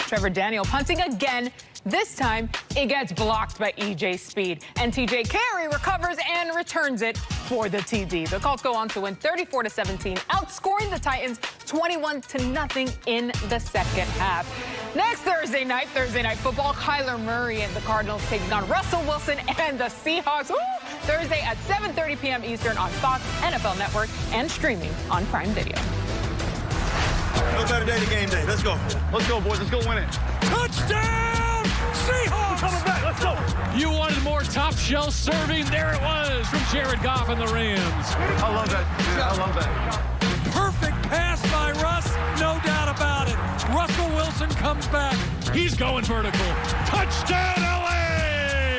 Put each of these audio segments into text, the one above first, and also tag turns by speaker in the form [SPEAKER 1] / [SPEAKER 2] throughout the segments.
[SPEAKER 1] Trevor Daniel punting again. This time, it gets blocked by E.J. Speed. And T.J. Carey recovers and returns it for the TD. The Colts go on to win 34-17, outscoring the Titans 21-0 in the second half. Next Thursday night football, Kyler Murray and the Cardinals taking on Russell Wilson and the Seahawks. Woo! Thursday at 7:30 p.m. Eastern on Fox, NFL Network, and streaming on Prime Video.
[SPEAKER 2] No better day than game day. Let's go. Let's go, boys. Let's go win it.
[SPEAKER 3] Touchdown! Seahawks!
[SPEAKER 2] We're coming back. Let's go.
[SPEAKER 3] You wanted more top shelf serving. There it was from Jared Goff and the Rams.
[SPEAKER 2] I love that. Yeah, I love that.
[SPEAKER 3] Perfect pass by Russ. No doubt about it. Russell Wilson comes back. He's going vertical. Touchdown, LA!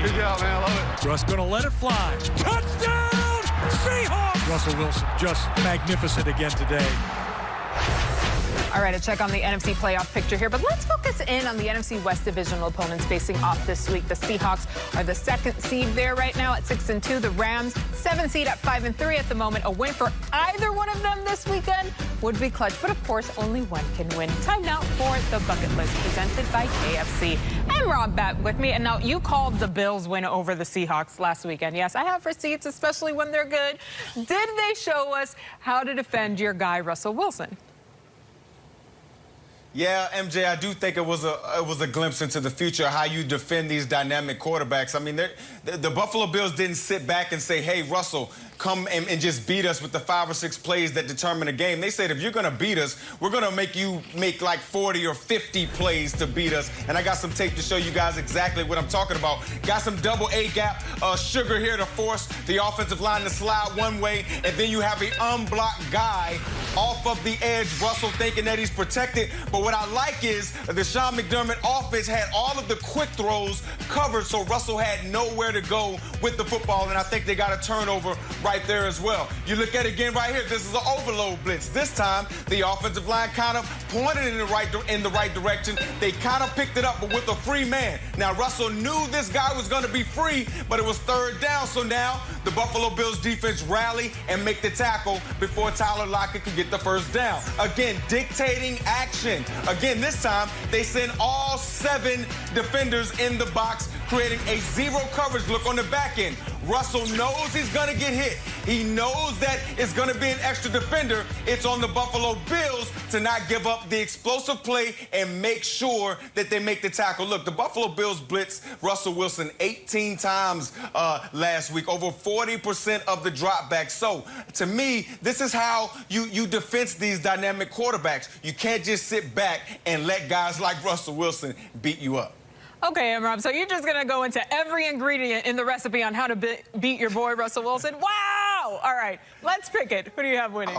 [SPEAKER 2] Good job, man. I love it.
[SPEAKER 3] Russ going to let it fly. Touchdown! Seahawks! Russell Wilson just magnificent again today.
[SPEAKER 1] All right, a check on the NFC playoff picture here, but let's focus in on the NFC West divisional opponents facing off this week. The Seahawks are the 2nd seed there right now at 6-2. The Rams, 7th seed at 5-3 at the moment. A win for either one of them this weekend would be clutch, but of course, only one can win. Time now for the bucket list presented by KFC. I'm Rob back with me, and now you called the Bills win over the Seahawks last weekend. Yes, I have receipts, especially when they're good. Did they show us how to defend your guy, Russell Wilson?
[SPEAKER 4] Yeah, MJ, I do think it was a glimpse into the future, how you defend these dynamic quarterbacks. I mean, the Buffalo Bills didn't sit back and say, hey, Russell, come and just beat us with the 5 or 6 plays that determine a game. They said, if you're going to beat us, we're going to make you make like 40 or 50 plays to beat us. And I got some tape to show you guys exactly what I'm talking about. Got some double A-gap sugar here to force the offensive line to slide one way, and then you have an unblocked guy off of the edge, Russell thinking that he's protected. But what I like is the Sean McDermott offense had all of the quick throws covered, so Russell had nowhere to go with the football, and I think they got a turnover right there as well. You look at it again right here. This is an overload blitz. This time, the offensive line kind of pointed in the right direction. They kind of picked it up, but with a free man. Now, Russell knew this guy was going to be free, but it was 3rd down, so now the Buffalo Bills defense rally and make the tackle before Tyler Lockett could get the 1st down. Again, dictating action. Again, this time, they send all 7 defenders in the box, creating a 0 coverage look on the back end. Russell knows he's going to get hit. He knows that it's going to be an extra defender. It's on the Buffalo Bills to not give up the explosive play and make sure that they make the tackle. Look, the Buffalo Bills blitzed Russell Wilson 18 times last week, over 40% of the dropbacks. So, to me, this is how you defense these dynamic quarterbacks. You can't just sit back and let guys like Russell Wilson beat you up.
[SPEAKER 1] Okay, Rob, so you're just going to go into every ingredient in the recipe on how to beat your boy, Russell Wilson? Wow! All right, let's pick it. Who do you have winning?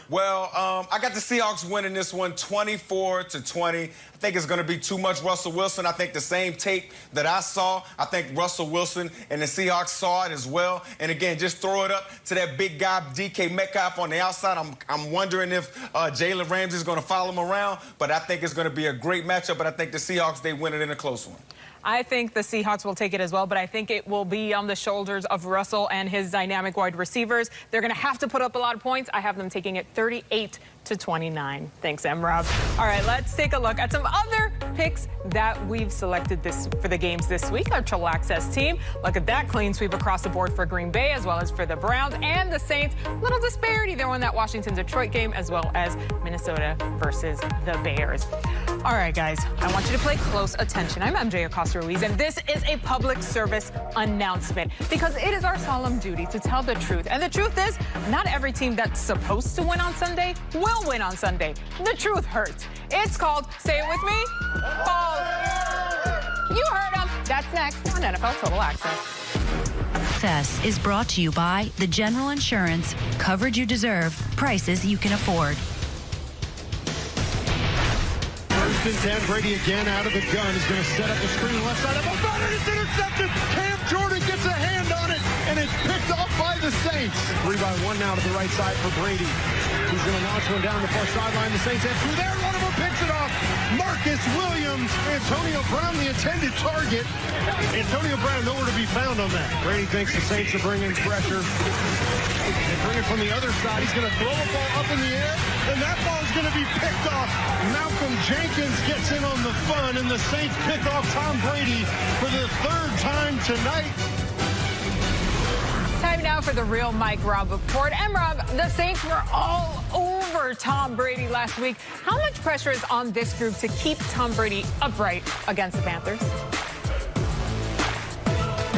[SPEAKER 4] Well, I got the Seahawks winning this one 24-20. I think it's going to be too much Russell Wilson. I think the same tape that I saw, I think Russell Wilson and the Seahawks saw it as well. And again, just throw it up to that big guy, DK Metcalf on the outside. I'm wondering if Jalen Ramsey is going to follow him around. But I think it's going to be a great matchup. But I think the Seahawks, they win it in a close one.
[SPEAKER 1] I think the Seahawks will take it as well, but I think it will be on the shoulders of Russell and his dynamic wide receivers. They're going to have to put up a lot of points. I have them taking it 38-29. Thanks, M-Rob. All right, let's take a look at some other picks that we've selected for the games this week. Our Triple Access team. Look at that clean sweep across the board for Green Bay as well as for the Browns and the Saints. Little disparity there in that Washington-Detroit game as well as Minnesota versus the Bears. All right, guys, I want you to pay close attention. I'm MJ Acosta-Ruiz, and this is a public service announcement because it is our solemn duty to tell the truth. And the truth is, not every team that's supposed to win on Sunday will win on Sunday. The truth hurts. It's called, say it with me, Fall. You heard them. That's next on NFL Total Access.
[SPEAKER 5] Access is brought to you by the General Insurance. Coverage you deserve, prices you can afford.
[SPEAKER 6] 1st and 10, Brady again out of the gun. He's going to set up the screen left side of the runner. It's intercepted. Cam Jordan gets a hand on it, and it's picked off by the Saints. 3-by-1 now to the right side for Brady. He's going to launch one down the far sideline. The Saints head through there. One of them picks it off. Marcus Williams. Antonio Brown, the intended target. Antonio Brown nowhere to be found on that. Brady thinks the Saints are bringing pressure. They bring it from the other side. He's going to throw a ball up in the air, and that ball is going to be picked off. Jenkins gets in on the fun, and the Saints pick off Tom Brady for the third time tonight.
[SPEAKER 1] Time now for the real Mike Robb report. And Rob, the Saints were all over Tom Brady last week. How much pressure is on this group to keep Tom Brady upright against the Panthers?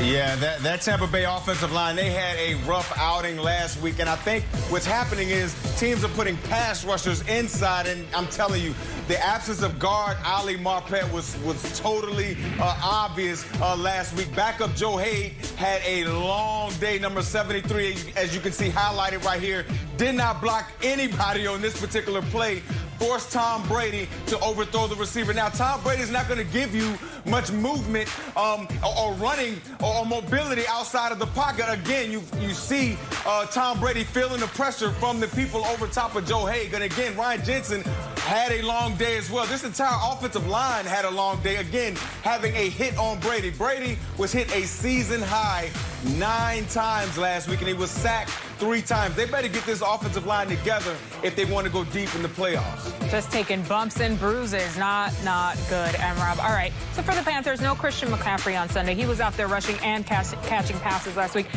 [SPEAKER 4] Yeah, that Tampa Bay offensive line, they had a rough outing last week. And I think what's happening is teams are putting pass rushers inside. And I'm telling you, the absence of guard Ali Marpet was totally obvious last week. Backup Joe Haig had a long day, number 73, as you can see highlighted right here. Did not block anybody on this particular play. Forced Tom Brady to overthrow the receiver. Now, Tom Brady's not going to give you much movement or running or mobility outside of the pocket. Again, you see Tom Brady feeling the pressure from the people over top of Joe Haig. And again, Ryan Jensen had a long day as well. This entire offensive line had a long day. Again, having a hit on Brady. Brady was hit a season high 9 times last week, and he was sacked 3 times. They better get this offensive line together if they want to go deep in the playoffs.
[SPEAKER 1] Just taking bumps and bruises. Not good, M-Rob. All right, so for the Panthers, no Christian McCaffrey on Sunday. He was out there rushing and catching passes last week.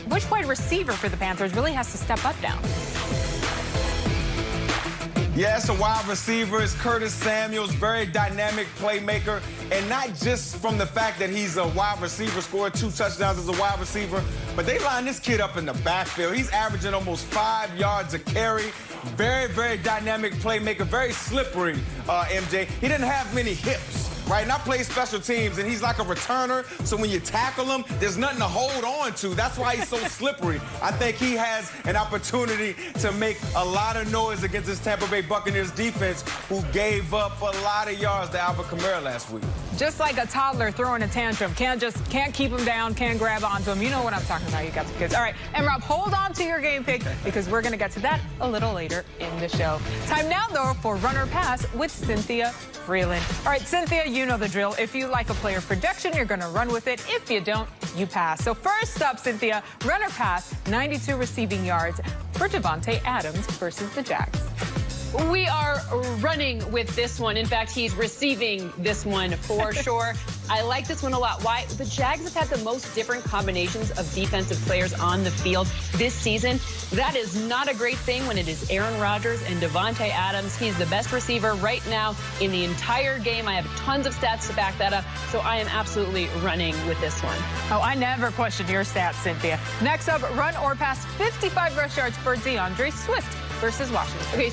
[SPEAKER 1] Which wide receiver for the Panthers really has to step up now?
[SPEAKER 4] Yes, a wide receiver is Curtis Samuels, very dynamic playmaker. And not just from the fact that he's a wide receiver, scored 2 touchdowns as a wide receiver, but they line this kid up in the backfield. He's averaging almost 5 yards a carry. Very, very dynamic playmaker, very slippery, MJ. He didn't have many hips. Right, and I play special teams, and he's like a returner, so when you tackle him, there's nothing to hold on to. That's why he's so slippery. I think he has an opportunity to make a lot of noise against this Tampa Bay Buccaneers defense, who gave up a lot of yards to Alvin Kamara last week.
[SPEAKER 1] Just like a toddler throwing a tantrum. Can't keep him down, can't grab onto him. You know what I'm talking about. You got the kids. All right, and Rob, hold on to your game pick, because we're going to get to that a little later in the show. Time now, though, for Runner Pass with Cynthia Freeland. All right, Cynthia, you know the drill. If you like a player prediction, you're going to run with it. If you don't, you pass. So first up, Cynthia, Runner Pass, 92 receiving yards for Davante Adams versus the Jags.
[SPEAKER 7] We are running with this one. In fact, he's receiving this one for sure. I like this one a lot. Why? The Jags have had the most different combinations of defensive players on the field this season. That is not a great thing when it is Aaron Rodgers and Davante Adams. He's the best receiver right now in the entire game. I have tons of stats to back that up, so I am absolutely running with this one.
[SPEAKER 1] Oh, I never question your stats, Cynthia. Next up, run or pass 55 rush yards for DeAndre Swift versus Washington.
[SPEAKER 7] Okay.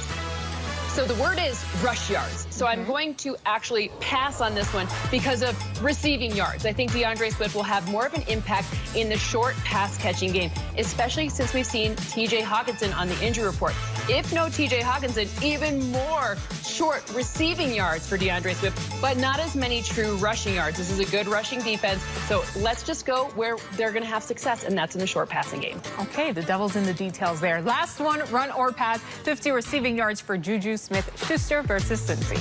[SPEAKER 7] So the word is rush yards. So I'm going to actually pass on this one because of receiving yards. I think DeAndre Swift will have more of an impact in the short pass-catching game, especially since we've seen T.J. Hockenson on the injury report. If no T.J. Hockenson, even more short receiving yards for DeAndre Swift, but not as many true rushing yards. This is a good rushing defense, so let's just go where they're going to have success, and that's in the short passing game.
[SPEAKER 1] Okay, the devil's in the details there. Last one, run or pass, 50 receiving yards for Juju Smith-Schuster versus Cincy.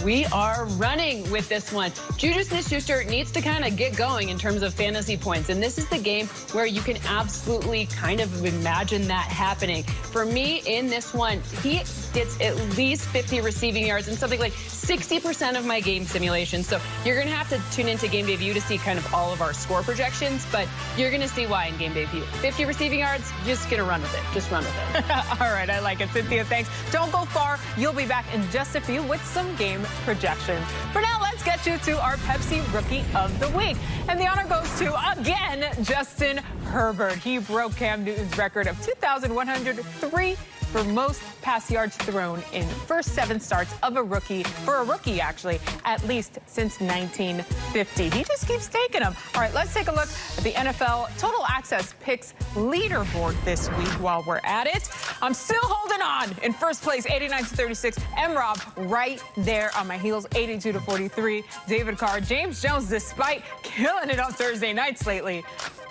[SPEAKER 7] We are running with this one. Juju Smith-Schuster needs to kind of get going in terms of fantasy points, and this is the game where you can absolutely kind of imagine that happening. For me, in this one, he gets at least 50 receiving yards and something like 60% of my game simulation. So you're going to have to tune into Game Day View to see kind of all of our score projections, but you're going to see why in Game Day View. 50 receiving yards, just going to run with it. Just run with it.
[SPEAKER 1] All right, I like it. Cynthia, thanks. Don't go far. You'll be back in just a few with some game projections. For now, let's get you to our Pepsi Rookie of the Week. And the honor goes to, again, Justin Herbert. He broke Cam Newton's record of 2,103 for most pass yards thrown in first 7 starts of a rookie, for a rookie actually, at least since 1950. He just keeps taking them. All right, let's take a look at the NFL Total Access Picks leaderboard this week while we're at it. I'm still holding on in first place, 89-36. M-Rob right there on my heels, 82-43. David Carr, James Jones, despite killing it on Thursday nights lately,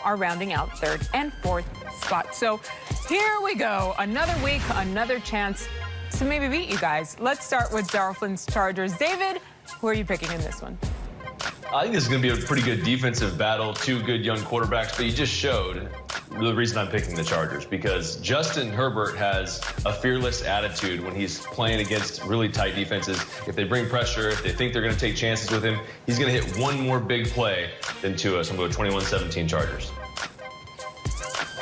[SPEAKER 1] are rounding out 3rd and 4th spot. So here we go. Another week, another chance to maybe beat you guys. Let's start with Dolphins Chargers. David, who are you picking in this one?
[SPEAKER 8] I think this is going to be a pretty good defensive battle. 2 good young quarterbacks, but you just showed the reason I'm picking the Chargers, because Justin Herbert has a fearless attitude when he's playing against really tight defenses. If they bring pressure, if they think they're going to take chances with him, he's going to hit one more big play than Tua. So I'm going to go 21-17 Chargers.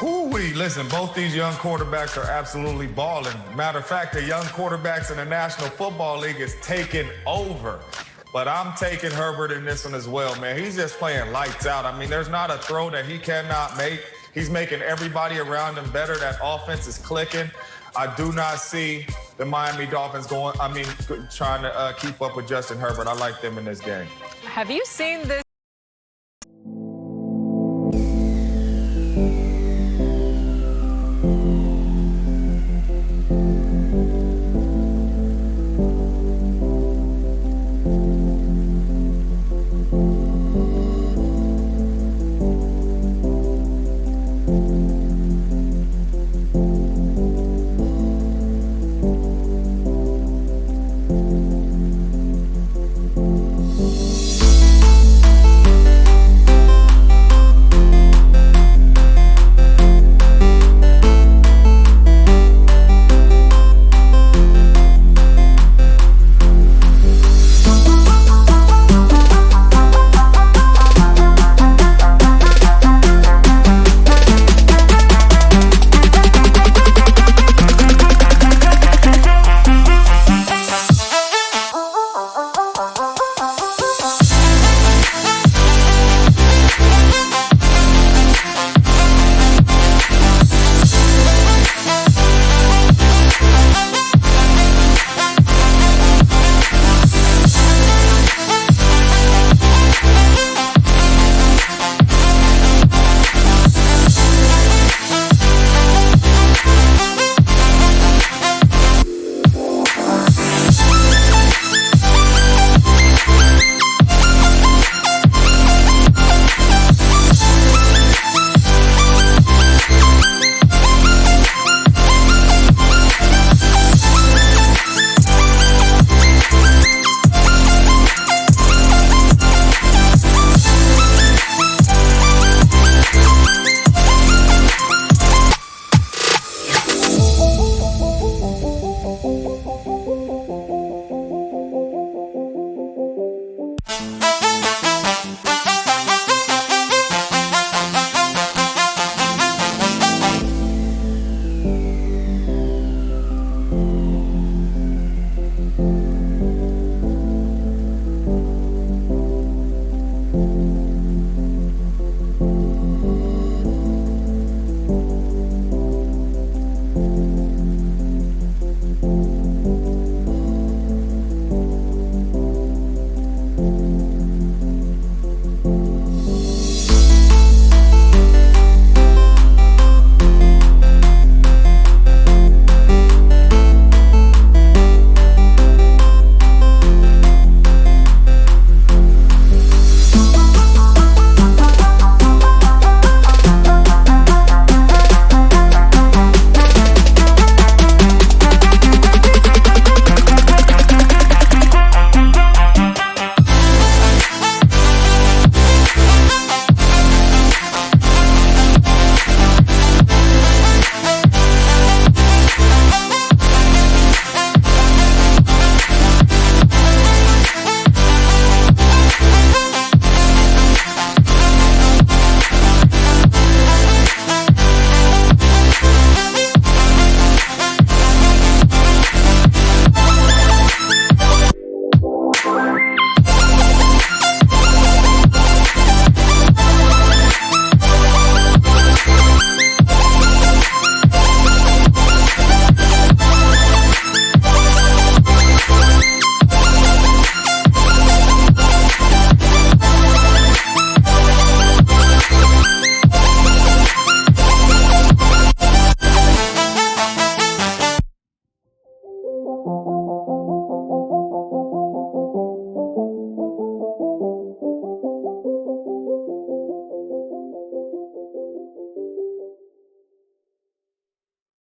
[SPEAKER 9] Ooh-wee, listen, both these young quarterbacks are absolutely balling. Matter of fact, the young quarterbacks in the National Football League is taking over. But I'm taking Herbert in this one as well, man. He's just playing lights out. I mean, there's not a throw that he cannot make. He's making everybody around him better. That offense is clicking. I do not see the Miami Dolphins trying to keep up with Justin Herbert. I like them in this game.
[SPEAKER 1] Have you seen this?